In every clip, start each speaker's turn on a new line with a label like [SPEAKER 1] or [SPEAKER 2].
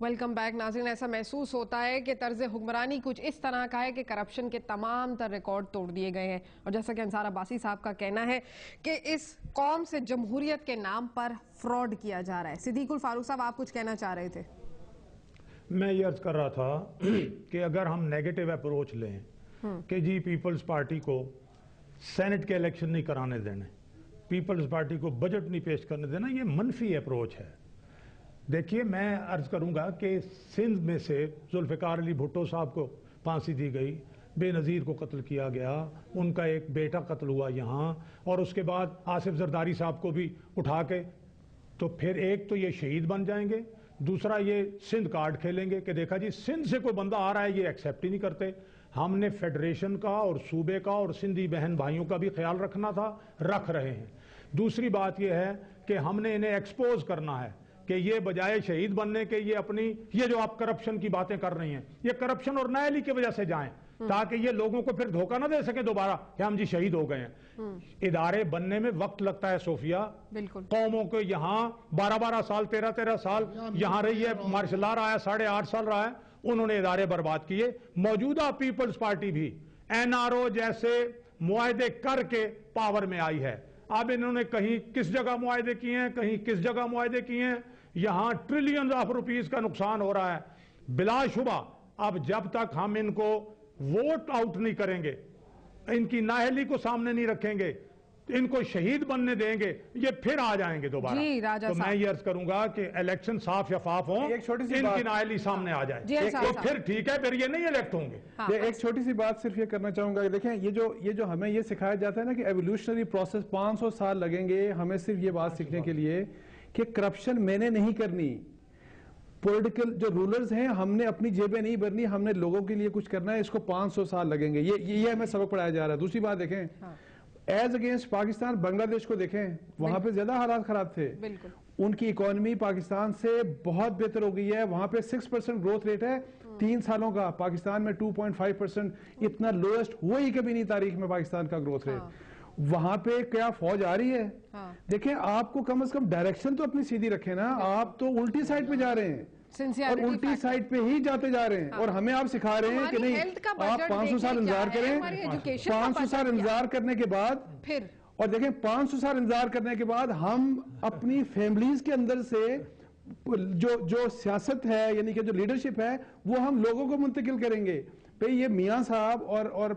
[SPEAKER 1] Welcome back ناظرین. ایسا محسوس ہوتا ہے کہ طرز حکمرانی کچھ اس طرح کا ہے کہ کرپشن کے تمام تر ریکارڈ توڑ دیے گئے ہیں، اور جیسا کہ انصار عباسی صاحب کا کہنا ہے کہ اس قوم سے جمہوریت کے نام پر فراڈ کیا جا رہا ہے. صدیق الفاروق صاحب، آپ کچھ کہنا چاہ رہے تھے.
[SPEAKER 2] میں یہ عرض کر رہا تھا کہ اگر ہم نیگیٹو اپروچ لیں کہ جی پیپلز پارٹی کو سینٹ کے الیکشن نہیں کرانے دینے، پیپلز پارٹی کو بجٹ نہیں پیش کرنے دینا، یہ منفی اپروچ ہے. دیکھیے، میں عرض کروں گا کہ سندھ میں سے ذوالفقار علی بھٹو صاحب کو پھانسی دی گئی، بے نظیر کو قتل کیا گیا، ان کا ایک بیٹا قتل ہوا یہاں، اور اس کے بعد آصف زرداری صاحب کو بھی اٹھا کے، تو پھر ایک تو یہ شہید بن جائیں گے، دوسرا یہ سندھ کارڈ کھیلیں گے کہ دیکھا جی سندھ سے کوئی بندہ آ رہا ہے، یہ ایکسیپٹ ہی نہیں کرتے. ہم نے فیڈریشن کا اور صوبے کا اور سندھی بہن بھائیوں کا بھی خیال رکھنا تھا، رکھ رہے ہیں. دوسری بات یہ ہے کہ ہم نے انہیں ایکسپوز کرنا ہے کہ یہ بجائے شہید بننے کے یہ جو آپ کرپشن کی باتیں کر رہی ہیں، یہ کرپشن اور نااہلی کی وجہ سے جائیں، تاکہ یہ لوگوں کو پھر دھوکہ نہ دے سکیں دوبارہ کہ ہم جی شہید ہو گئے ہیں. ادارے بننے میں وقت لگتا ہے صوفیہ. قوموں کو یہاں 12 سال 13 سال یہاں رہی ہے، مارشل آرٹ آیا 8.5 سال رہا ہے، انہوں نے ادارے برباد کیے. موجودہ پیپلز پارٹی بھی NRO جیسے معاہدے کر کے پاور میں آئی ہے. اب انہوں نے کہیں کس جگہ معاہدے کیے ہیں، کہیں کس جگہ معاہدے کیے ہیں، یہاں ٹریلینز آف روپیز کا نقصان ہو رہا ہے. بلا شبہ اب جب تک ہم ان کو ووٹ آؤٹ نہیں کریں گے، ان کی نااہلی کو سامنے نہیں رکھیں گے، ان کو شہید بننے دیں گے، یہ پھر آ جائیں گے دوبارہ. تو میں یہ عرض کروں گا کہ الیکشن صاف شفاف ہوں، ان کی نااہلی سامنے آ جائے تو پھر ٹھیک ہے، پھر یہ نہیں الیکٹ ہوں گے.
[SPEAKER 3] ایک چھوٹی سی بات صرف یہ کرنا چاہوں گا. دیکھیں، یہ جو ہمیں یہ سکھایا جاتا ہے نا کہ ایولیوشنری پروسیس 500 سال لگیں گے ہمیں صرف یہ بات سیکھنے کے لیے کہ کرپشن میں نے نہیں کرنی. پولیٹیکل جو رولرز ہیں، ہم نے اپنی جیبیں نہیں بھرنی، ہم نے لوگوں کے لیے کچھ کرنا ہے، اس کو 500 سال لگیں گے. یہ ہمیں سبق پڑھایا جا رہا ہے. دوسری بات دیکھیں، ایز اگینسٹ پاکستان بنگلہ دیش کو دیکھیں، وہاں پہ زیادہ حالات خراب تھے. ان کی اکانومی پاکستان سے بہت بہتر ہو گئی ہے. وہاں پہ 6% گروتھ ریٹ ہے 3 سالوں کا. پاکستان میں 2.5%، اتنا لوئسٹ ہوئی کبھی نہیں تاریخ میں پاکستان کا گروتھ ریٹ. وہاں پہ کیا فوج آ رہی ہے؟ دیکھیں، آپ کو کم از کم ڈائریکشن تو اپنی سیدھی رکھیں نا. آپ تو الٹی سائڈ پہ جا رہے ہیں اور الٹی سائڈ پہ ہی جاتے جا رہے ہیں، اور ہمیں آپ سکھا رہے ہیں کہ نہیں، آپ 500 سال انتظار کریں. 500 سال انتظار کرنے کے بعد پھر، اور دیکھیں 500 سال انتظار کرنے کے بعد ہم اپنی فیملیز کے اندر سے جو سیاست ہے، یعنی کہ جو لیڈرشپ ہے، وہ ہم لوگوں کو منتقل کریں گے. یہ میاں صاحب اور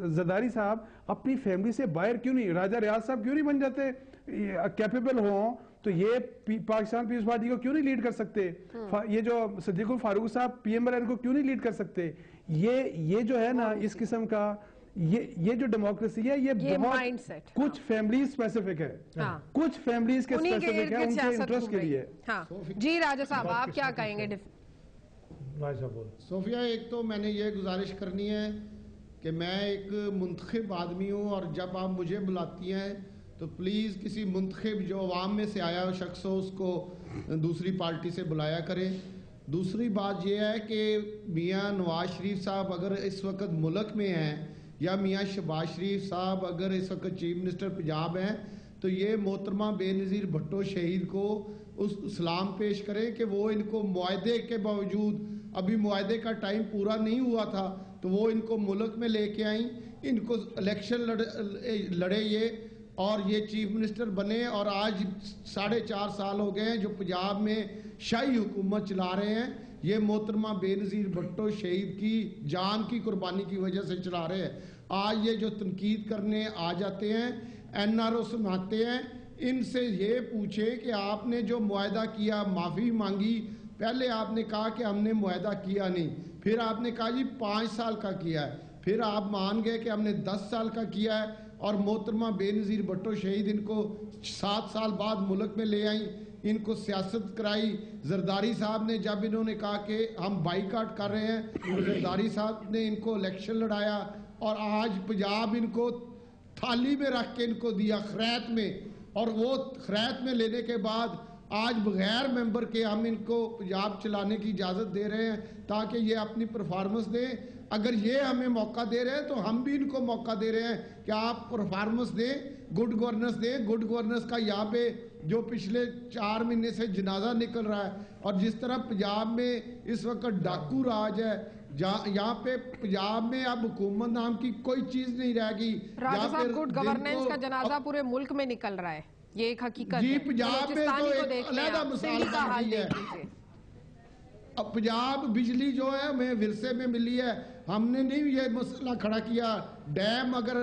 [SPEAKER 3] زرداری صاحب اپنی فیملی سے باہر کیوں نہیں، راجہ ریاض صاحب کیوں نہیں بن جاتے، کیپیبل ہوں تو یہ پاکستان پیپلز پارٹی کو کیوں نہیں لیڈ کر سکتے؟ یہ جو صدیق الفاروق صاحب PMLN کو کیوں نہیں لیڈ کر سکتے؟ یہ جو ہے نا اس قسم کا یہ جو ڈیموکریسی ہے، یہ بہت کچھ فیملی اسپیسیفک ہے، کچھ فیملیز کے اسپیسیفک ہے، ان کے انٹرسٹ کے لیے.
[SPEAKER 1] جی راجہ صاحب، آپ کیا کہیں گے؟
[SPEAKER 4] صوفیہ، ایک تو میں نے یہ گزارش کرنی ہے کہ میں ایک منتخب آدمی ہوں، اور جب آپ مجھے بلاتی ہیں تو پلیز کسی منتخب جو عوام میں سے آیا شخص ہو، اس کو دوسری پارٹی سے بلایا کریں. دوسری بات یہ ہے کہ میاں نواز شریف صاحب اگر اس وقت ملک میں ہیں، یا میاں شہباز شریف صاحب اگر اس وقت چیف منسٹر پنجاب ہیں، تو یہ محترمہ بے نظیر بھٹو شہید کو اس سلام پیش کریں کہ وہ ان کو معاہدے کے باوجود، ابھی معاہدے کا ٹائم پورا نہیں ہوا تھا تو وہ ان کو ملک میں لے کے آئیں، ان کو الیکشن لڑے یہ، اور یہ چیف منسٹر بنے. اور آج 4.5 سال ہو گئے ہیں جو پنجاب میں شاہی حکومت چلا رہے ہیں، یہ محترمہ بے نظیر بھٹو شہید کی جان کی قربانی کی وجہ سے چلا رہے ہیں. آج یہ جو تنقید کرنے آ جاتے ہیں، NRO سناتے ہیں، ان سے یہ پوچھیں کہ آپ نے جو معاہدہ کیا، معافی مانگی. پہلے آپ نے کہا کہ ہم نے معاہدہ کیا نہیں، پھر آپ نے کہا جی 5 سال کا کیا ہے، پھر آپ مان گئے کہ ہم نے 10 سال کا کیا ہے. اور محترمہ بے نظیر بھٹو شہید ان کو 7 سال بعد ملک میں لے آئیں، ان کو سیاست کرائی. زرداری صاحب نے جب انہوں نے کہا کہ ہم بائیکاٹ کر رہے ہیں، تو زرداری صاحب نے ان کو الیکشن لڑایا، اور آج پنجاب ان کو تھالی میں رکھ کے ان کو دیا خریت میں، اور وہ خریت میں لینے کے بعد آج بغیر ممبر کے ہم ان کو پنجاب چلانے کی اجازت دے رہے ہیں تاکہ یہ اپنی پرفارمنس دیں. اگر یہ ہمیں موقع دے رہے ہیں تو ہم بھی ان کو موقع دے رہے ہیں کہ آپ پرفارمنس دیں، گڈ گورننس دیں. گڈ گورننس کا یہاں پہ جو پچھلے 4 مہینے سے جنازہ نکل رہا ہے، اور جس طرح پنجاب میں اس وقت ڈاکو راج ہے، یہاں پہ پنجاب میں اب حکومت نام کی کوئی چیز نہیں رہ گئی.
[SPEAKER 1] راجہ صاحب گڈ گورننس کا جنازہ پورے ملک میں نکل رہا ہے، یہ ایک حقیقت
[SPEAKER 4] جی
[SPEAKER 1] ہے.
[SPEAKER 4] پنجاب میں تو ایک علیحدہ مثال بن گئی ہے. اب پنجاب بجلی جو ہے ہمیں ورثے میں ملی ہے، ہم نے نہیں یہ مسئلہ کھڑا کیا. ڈیم اگر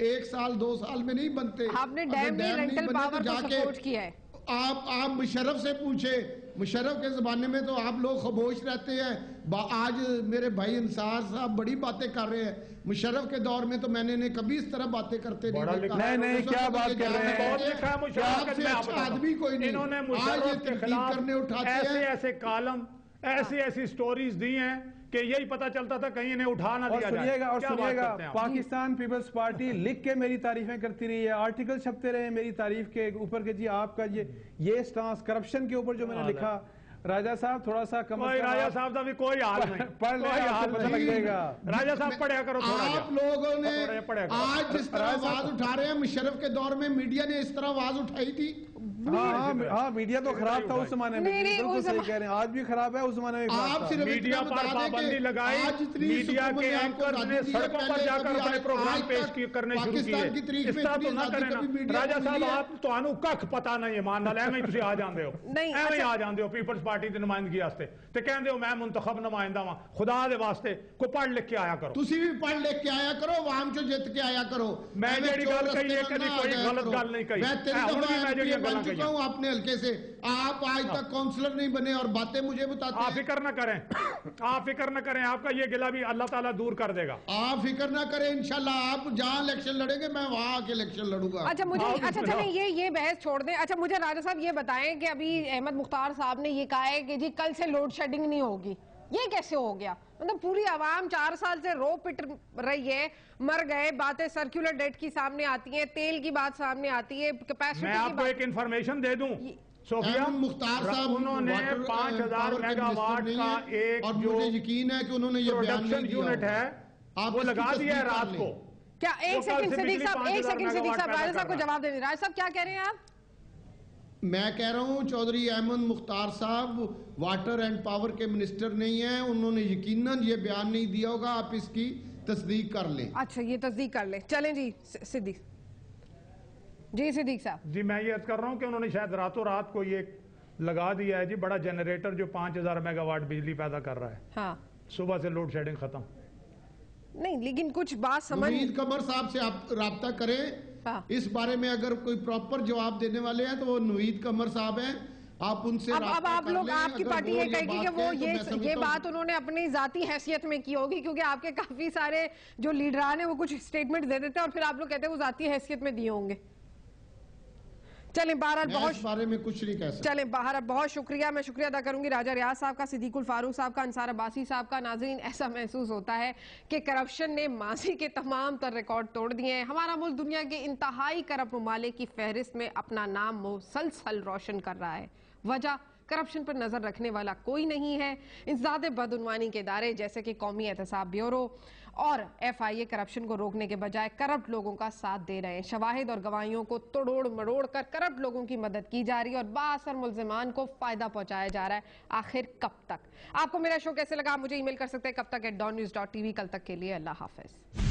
[SPEAKER 4] 1 سال 2 سال میں نہیں بنتے،
[SPEAKER 1] آپ نے ڈیم نہیں رینٹل پاور کو سپورٹ کیا ہے.
[SPEAKER 4] آپ مشرف سے پوچھیں، مشرف کے زمانے میں تو آپ لوگ خاموش رہتے ہیں. آج میرے بھائی انصار صاحب بڑی باتیں کر رہے ہیں. مشرف کے دور میں تو میں نے کبھی اس طرح باتیں کرتے نہیں دیکھا.
[SPEAKER 3] نہیں کیا بات کر رہے ہیں،
[SPEAKER 4] آدمی کوئی نہیں.
[SPEAKER 2] انہوں نے
[SPEAKER 4] آج
[SPEAKER 2] مشرف
[SPEAKER 4] یہ
[SPEAKER 2] کے
[SPEAKER 4] تنقید
[SPEAKER 2] خلاف
[SPEAKER 4] کرنے اٹھاتے ہیں.
[SPEAKER 2] ایسے کالم، ایسی سٹوریز دی ہیں کہ یہی پتہ چلتا تھا کہیں انہیں اٹھا نہ دیا جائے.
[SPEAKER 3] اور سنیے گا پاکستان پیپلز پارٹی لکھ کے میری تعریفیں کرتی رہی ہے، آرٹیکل چھپتے رہے میری تعریف کے اوپر کہ جی آپ کا یہ سٹانس کرپشن کے اوپر جو میں نے لکھا. راجہ صاحب تھوڑا سا کم
[SPEAKER 2] راجہ صاحب کا بھی کوئی حال نہیں،
[SPEAKER 3] پڑھ لیں آپ سے پتہ لگ جائے گا.
[SPEAKER 2] راجہ صاحب پڑھیا کرو تھوڑا.
[SPEAKER 4] آپ لوگوں نے آج جس طرح آواز اٹھا رہے ہیں، مشرف کے دور میں میڈیا نے اس طرح آواز اٹھائی تھی.
[SPEAKER 3] ہاں میڈیا تو خراب تھا اس زمانے میں، بالکل صحیح کہہ رہے ہیں، آج بھی خراب ہے، اس زمانے میں
[SPEAKER 4] آپ صرف
[SPEAKER 2] میڈیا پر پابندی لگائی. میڈیا کے اینکرز نے سڑکوں پر جا کر اپنے پروگرام پیش کرنے شروع کیے. اس طرح تو نہ کریں نا راجہ صاحب. آپ تو آنو ککھ پتا نہیں ہے، مان ڈالے ایویں تسی آ جاندے ہو، ایویں آ جاندے ہو پیپلز پارٹی دی نمائندگی واسطے تے کہندے ہو میں منتخب نمائندہ ہاں. خدا دے واسطے کو پڑھ لکھ کے آیا کرو.
[SPEAKER 4] تسی بھی پڑھ لکھ کے آیا کرو، عوام چوں جت کے آیا کرو.
[SPEAKER 2] میں جڑی گل کہی ہے کبھی کوئی غلط گل نہیں کہی.
[SPEAKER 4] میں 3 دفعہ بن چکا ہوں اپنے حلقے سے. آپ آج تک کونسلر نہیں بنے اور باتیں مجھے بتاتے ہیں.
[SPEAKER 2] آپ فکر نہ کریں، آپ فکر نہ کریں، آپ کا یہ گلہ بھی اللہ تعالیٰ دور کر دے گا.
[SPEAKER 4] آپ فکر نہ کریں، انشاءاللہ آپ جہاں الیکشن لڑیں گے میں وہاں آ کے الیکشن لڑوں گا.
[SPEAKER 1] اچھا چلیں یہ بحث چھوڑ دیں. اچھا مجھے راجہ صاحب یہ بتائیں کہ ابھی احمد مختار صاحب نے یہ کہا ہے کہ جی کل سے لوڈ شیڈنگ نہیں ہوگی. یہ کیسے ہو گیا؟ مطلب پوری عوام 4 سال سے رو پٹ رہی ہے، مر گئے. باتیں سرکولر ڈیٹ کی سامنے آتی ہیں، تیل کی بات سامنے آتی ہے، کیپیسٹی
[SPEAKER 2] میں آپ کو ایک انفارمیشن دے دوں. صوفیہ
[SPEAKER 4] مختار صاحب
[SPEAKER 2] انہوں نے 5000 میگا واٹ کا ایک
[SPEAKER 4] اور
[SPEAKER 2] جو
[SPEAKER 4] مجھے یقین ہے کہ انہوں نے یہ بیان نہیں دیا
[SPEAKER 2] یونٹ ہے وہ لگا دیا ہے رات کو.
[SPEAKER 1] کیا ایک سیکنڈ صدیق صاحب راجہ صاحب کو جواب دیں. راجہ صاحب کیا کہہ رہے ہیں آپ؟
[SPEAKER 4] میں کہہ رہا ہوں چودھری احمد مختار صاحب واٹر اینڈ پاور کے منسٹر نہیں ہیں، انہوں نے یقیناً یہ بیان نہیں دیا ہوگا. آپ اس کی تصدیق کر لیں.
[SPEAKER 1] اچھا یہ تصدیق کر لیں. چلیں جی صدیق صدیق صاحب.
[SPEAKER 2] جی میں یہ عرض کر رہا ہوں کہ انہوں نے شاید راتوں رات کو یہ لگا دیا ہے جی بڑا جنریٹر جو 5000 میگا واٹ بجلی پیدا کر رہا ہے.
[SPEAKER 1] ہاں
[SPEAKER 2] صبح سے لوڈ شیڈنگ ختم
[SPEAKER 1] نہیں، لیکن کچھ بات سمجھ
[SPEAKER 4] نوید قمر صاحب سے آپ رابطہ کریں. اس بارے میں اگر کوئی پراپر جواب دینے والے ہیں تو وہ نوید قمر صاحب ہیں. آپ ان سے
[SPEAKER 1] اب آپ لوگ، آپ کی پارٹی یہ کہے گی کہ وہ یہ بات انہوں نے اپنی ذاتی حیثیت میں کی ہوگی کیونکہ آپ کے کافی سارے جو لیڈران ہیں وہ کچھ سٹیٹمنٹ دے دیتے ہیں اور پھر آپ لوگ کہتے ہیں وہ ذاتی حیثیت میں دیے ہوں گے. چلیں بہرحال
[SPEAKER 4] اس بارے میں کچھ نہیں کہہ سکتا.
[SPEAKER 1] چلیں بہرحال بہت شکریہ. میں شکریہ ادا کروں گی راجہ ریاض صاحب کا، صدیق الفاروق صاحب کا، انصار عباسی صاحب کا. ناظرین ایسا محسوس ہوتا ہے کہ کرپشن نے ماضی کے تمام تر ریکارڈ توڑ دیے ہیں. ہمارا ملک دنیا کے انتہائی کرپٹ ممالک کی فہرست میں اپنا نام مسلسل روشن کر رہا ہے. وجہ کرپشن پر نظر رکھنے والا کوئی نہیں ہے. انسداد بدعنوانی کے ادارے جیسے کہ قومی احتساب بیورو اور FIA کرپشن کو روکنے کے بجائے کرپٹ لوگوں کا ساتھ دے رہے ہیں. شواہد اور گواہیوں کو توڑ مڑوڑ کر کرپٹ لوگوں کی مدد کی جا رہی ہے اور بااثر ملزمان کو فائدہ پہنچایا جا رہا ہے. آخر کب تک؟ آپ کو میرا شو کیسے لگا؟ مجھے ای میل کر سکتے ہیں کب تک @dawnnews.tv. کل تک کے لیے اللہ حافظ.